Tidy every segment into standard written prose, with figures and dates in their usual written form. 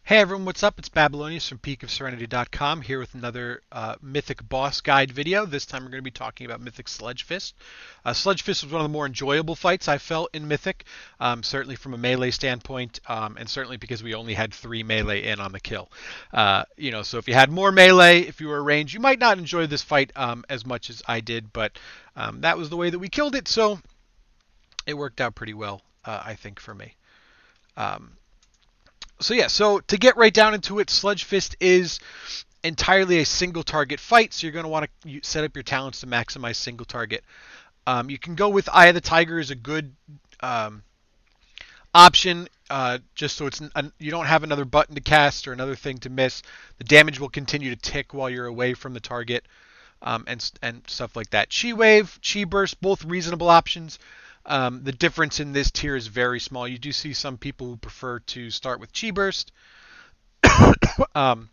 Hey everyone, what's up? It's Babylonius from peakofserenity.com here with another Mythic Boss Guide video. This time we're going to be talking about Mythic Sludgefist. Sludgefist was one of the more enjoyable fights I felt in Mythic, certainly from a melee standpoint, and certainly because we only had 3 melee in on the kill. So if you had more melee, if you were ranged, you might not enjoy this fight as much as I did, but that was the way that we killed it, so it worked out pretty well, I think, for me. So to get right down into it, Sludgefist is entirely a single target fight, so you're going to want to set up your talents to maximize single target. You can go with Eye of the Tiger as a good option, just so you don't have another button to cast or another thing to miss. The damage will continue to tick while you're away from the target, and stuff like that. Chi Wave, Chi Burst, both reasonable options. The difference in this tier is very small. You do see some people who prefer to start with Chi Burst. Some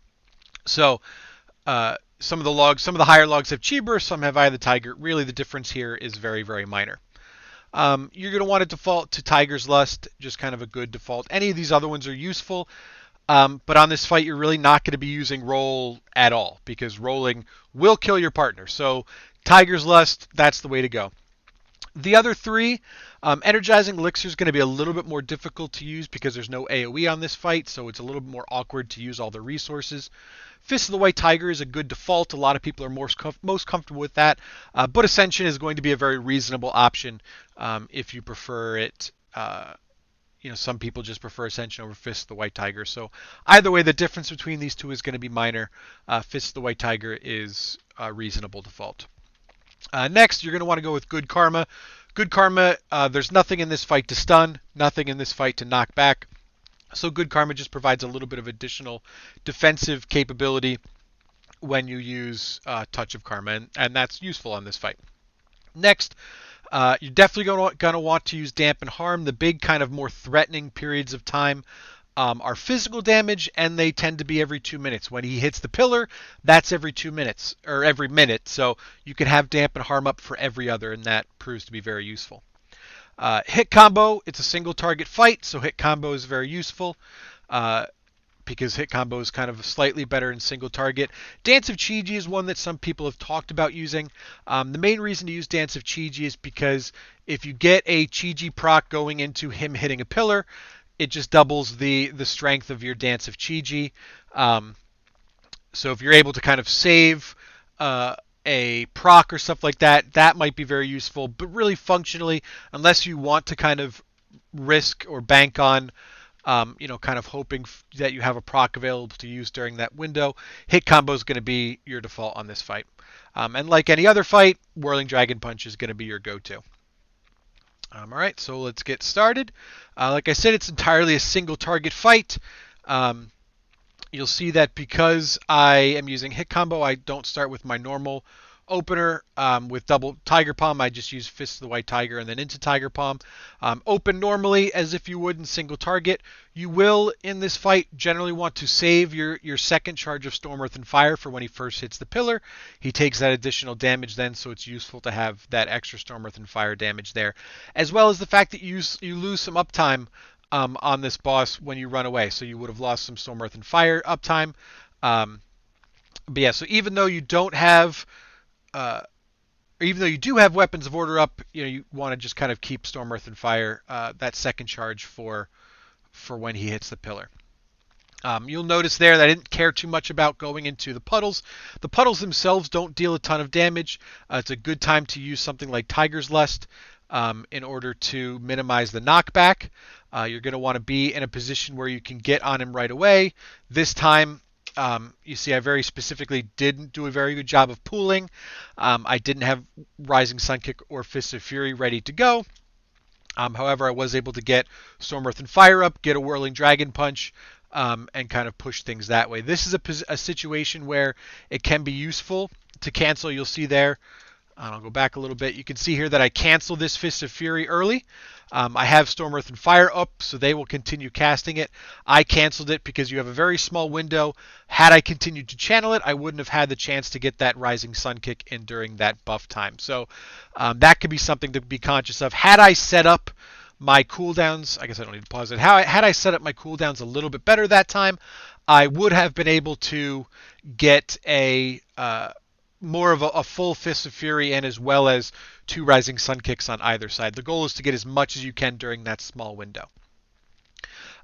of the higher logs have Chi Burst, some have Eye of the Tiger. Really, the difference here is very, very minor. You're going to want to default to Tiger's Lust, just kind of a good default. Any of these other ones are useful, but on this fight, you're really not going to be using roll at all, because rolling will kill your partner. So Tiger's Lust, that's the way to go. The other 3, Energizing Elixir is going to be a little bit more difficult to use because there's no AoE on this fight, so it's a little bit more awkward to use all the resources. Fist of the White Tiger is a good default. A lot of people are most comfortable with that, but Ascension is going to be a very reasonable option if you prefer it. Some people just prefer Ascension over Fist of the White Tiger. So either way, the difference between these two is going to be minor. Fist of the White Tiger is a reasonable default. Next, you're going to want to go with Good Karma. Good Karma, there's nothing in this fight to stun, nothing in this fight to knock back. So Good Karma just provides a little bit of additional defensive capability when you use Touch of Karma, and that's useful on this fight. Next, you're definitely going to want to use Dampen Harm. The big kind of more threatening periods of time are physical damage, and they tend to be every 2 minutes. When he hits the pillar, that's every 2 minutes, or every minute. So you can have Dampen Harm up for every other, and that proves to be very useful. Hit Combo, it's a single target fight, so Hit Combo is very useful. Because Hit Combo is kind of slightly better in single target. Dance of Chi-Ji is one that some people have talked about using. The main reason to use Dance of Chi-Ji is because if you get a Chi-Ji proc going into him hitting a pillar, it just doubles the strength of your Dance of Chi-Ji. So if you're able to kind of save a proc or stuff like that, that might be very useful. But really functionally, unless you want to kind of risk or bank on kind of hoping that you have a proc available to use during that window, Hit Combo is going to be your default on this fight. And like any other fight, Whirling Dragon Punch is going to be your go-to. All right, so let's get started. Like I said, it's entirely a single target fight. You'll see that because I am using Hit Combo, I don't start with my normal opener with double Tiger Palm. I just use Fist of the White Tiger and then into Tiger Palm. Open normally as if you would in single target. You will, in this fight, generally want to save your second charge of Storm, Earth, and Fire for when he first hits the pillar. He takes that additional damage then, so it's useful to have that extra Storm, Earth, and Fire damage there. As well as the fact that you lose some uptime on this boss when you run away. So you would have lost some Storm, Earth, and Fire uptime. But yeah, so even though you don't have even though you do have Weapons of Order up, you want to just kind of keep Storm, Earth, and Fire, that second charge for when he hits the pillar. You'll notice there that I didn't care too much about going into the puddles. The puddles themselves don't deal a ton of damage. It's a good time to use something like Tiger's Lust in order to minimize the knockback. You're going to want to be in a position where you can get on him right away. This time, you see I very specifically didn't do a very good job of pooling. I didn't have Rising Sun Kick or Fist of Fury ready to go. However, I was able to get Storm, Earth, and Fire up, get a Whirling Dragon Punch, and kind of push things that way. This is a situation where it can be useful to cancel. You'll see there. I'll go back a little bit. You can see here that I canceled this Fist of Fury early. I have Storm, Earth, and Fire up, so they will continue casting it. I canceled it because you have a very small window. Had I continued to channel it, I wouldn't have had the chance to get that Rising Sun Kick in during that buff time. So that could be something to be conscious of. Had I set up my cooldowns, I guess I don't need to pause it. Had I set up my cooldowns a little bit better that time, I would have been able to get a more of a full Fist of Fury and as well as 2 Rising Sun kicks on either side. The goal is to get as much as you can during that small window.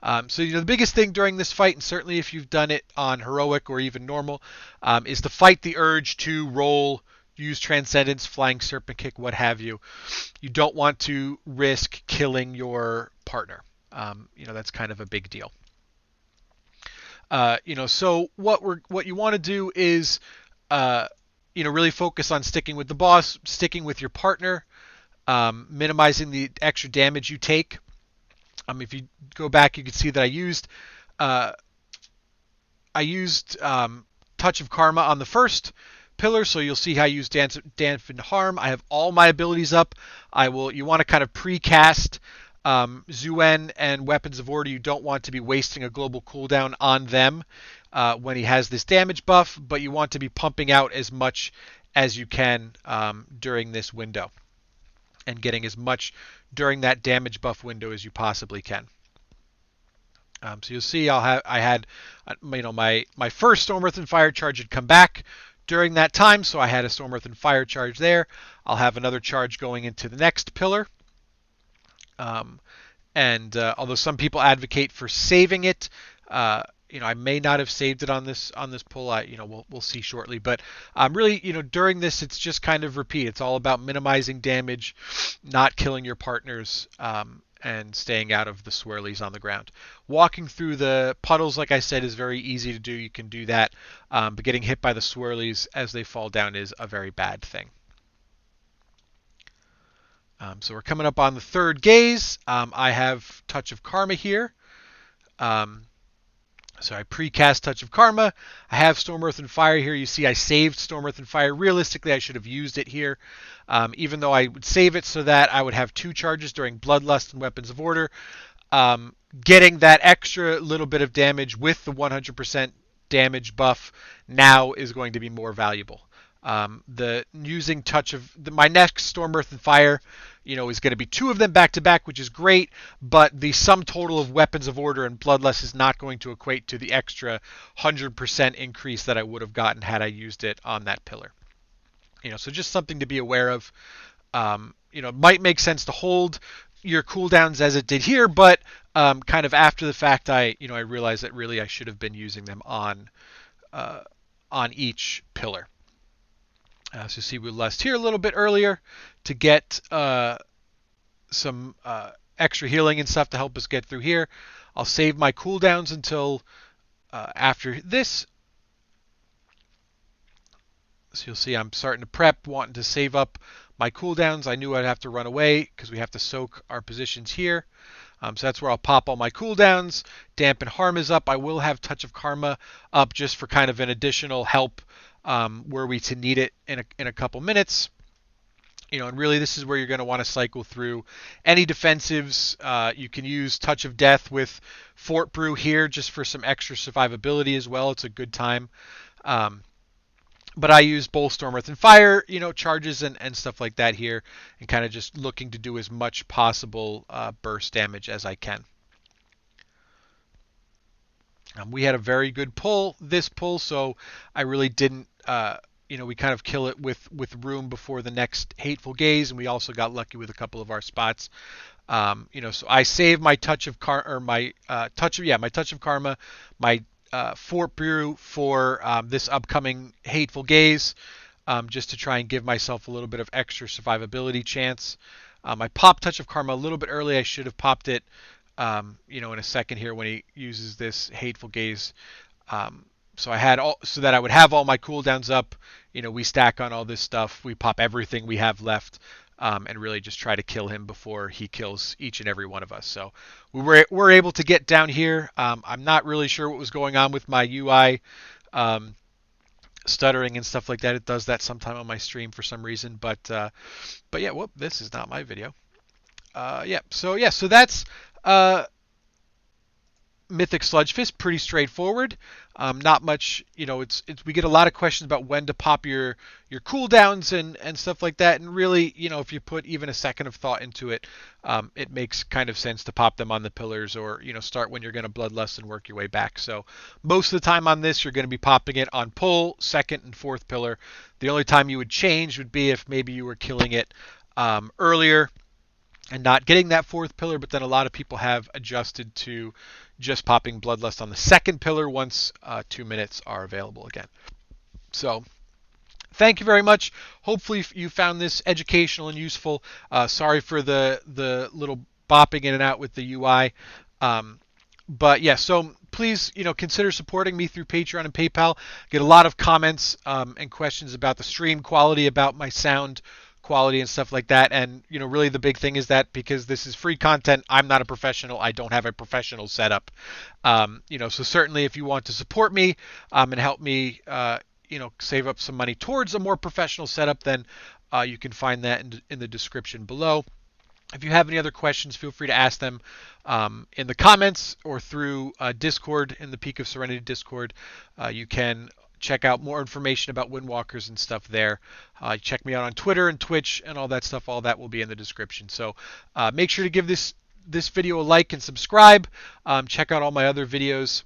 So the biggest thing during this fight, and certainly if you've done it on heroic or even normal, is to fight the urge to roll, use Transcendence, Flying Serpent Kick, what have you. You don't want to risk killing your partner. That's kind of a big deal. So what you want to do is really focus on sticking with the boss, sticking with your partner, minimizing the extra damage you take. If you go back, you can see that I used Touch of Karma on the first pillar, so you'll see how I use Dampen Harm. I have all my abilities up. You want to kind of pre-cast Zuen and Weapons of Order. You don't want to be wasting a global cooldown on them when he has this damage buff, but you want to be pumping out as much as you can during this window and getting as much during that damage buff window as you possibly can. So you'll see I had my first Storm Earth and Fire charge had come back during that time, so I had a Storm Earth and Fire charge there. I'll have another charge going into the next pillar. Although some people advocate for saving it, I may not have saved it on this pull. We'll see shortly. But really, during this, it's just kind of repeat. It's all about minimizing damage, not killing your partners, and staying out of the swirlies on the ground. Walking through the puddles, like I said, is very easy to do. You can do that. But getting hit by the swirlies as they fall down is a very bad thing. So we're coming up on the third gaze. I have Touch of Karma here. So I pre-cast Touch of Karma. I have Storm Earth and Fire here. You see I saved Storm Earth and Fire. Realistically, I should have used it here. Even though I would save it so that I would have 2 charges during Bloodlust and Weapons of Order. Getting that extra little bit of damage with the 100% damage buff now is going to be more valuable. Using my next Storm Earth and Fire, is going to be 2 of them back to back, which is great, but the sum total of Weapons of Order and Bloodlust is not going to equate to the extra 100% increase that I would have gotten had I used it on that pillar. So just something to be aware of. It might make sense to hold your cooldowns as it did here, but kind of after the fact, I realized that really I should have been using them on each pillar. So you see we lust here a little bit earlier to get some extra healing and stuff to help us get through here. I'll save my cooldowns until after this. So you'll see I'm starting to prep, wanting to save up my cooldowns. I knew I'd have to run away because we have to soak our positions here. So that's where I'll pop all my cooldowns. Dampen Harm is up. I will have Touch of Karma up just for kind of an additional help were we to need it in a couple minutes. And really this is where you're going to want to cycle through any defensives. You can use Touch of Death with Fort Brew here just for some extra survivability as well. It's a good time. But I use both Storm Earth and Fire, charges and stuff like that here, and kind of just looking to do as much possible burst damage as I can. We had a very good pull, so I really didn't, we kind of kill it with room before the next Hateful Gaze, and we also got lucky with a couple of our spots. So I saved my Touch of Karma, my Touch of Karma, my Fort Brew for this upcoming Hateful Gaze, just to try and give myself a little bit of extra survivability chance. I popped Touch of Karma a little bit early. I should have popped it in a second here when he uses this Hateful Gaze. So that I would have all my cooldowns up. We stack on all this stuff. We pop everything we have left, and really just try to kill him before he kills each and every one of us. So we were able to get down here. I'm not really sure what was going on with my UI stuttering and stuff like that. It does that sometime on my stream for some reason. But yeah, whoop, this is not my video. So that's Mythic Sludgefist, pretty straightforward. Not much, we get a lot of questions about when to pop your cooldowns and stuff like that. And really, if you put even a second of thought into it, it makes kind of sense to pop them on the pillars, or start when you're going to bloodlust and work your way back. So most of the time on this, you're going to be popping it on pull, second, and fourth pillar. The only time you would change would be if maybe you were killing it earlier and not getting that fourth pillar, but then a lot of people have adjusted to just popping Bloodlust on the second pillar once 2 minutes are available again. So thank you very much. Hopefully you found this educational and useful. Sorry for the little bopping in and out with the UI. But yeah, so please, consider supporting me through Patreon and PayPal. Get a lot of comments and questions about the stream quality, about my sound quality and stuff like that. And really the big thing is that because this is free content, I'm not a professional. I don't have a professional setup. So certainly if you want to support me and help me save up some money towards a more professional setup, then you can find that in the description below. If you have any other questions, feel free to ask them in the comments or through Discord, in the Peak of Serenity Discord. You can check out more information about Windwalkers and stuff there. Check me out on Twitter and Twitch and all that stuff. All that will be in the description. So make sure to give this video a like and subscribe. Check out all my other videos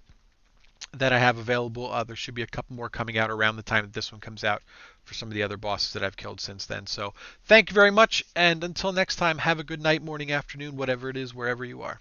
that I have available. There should be a couple more coming out around the time that this one comes out for some of the other bosses that I've killed since then. So thank you very much, and until next time, have a good night, morning, afternoon, whatever it is, wherever you are.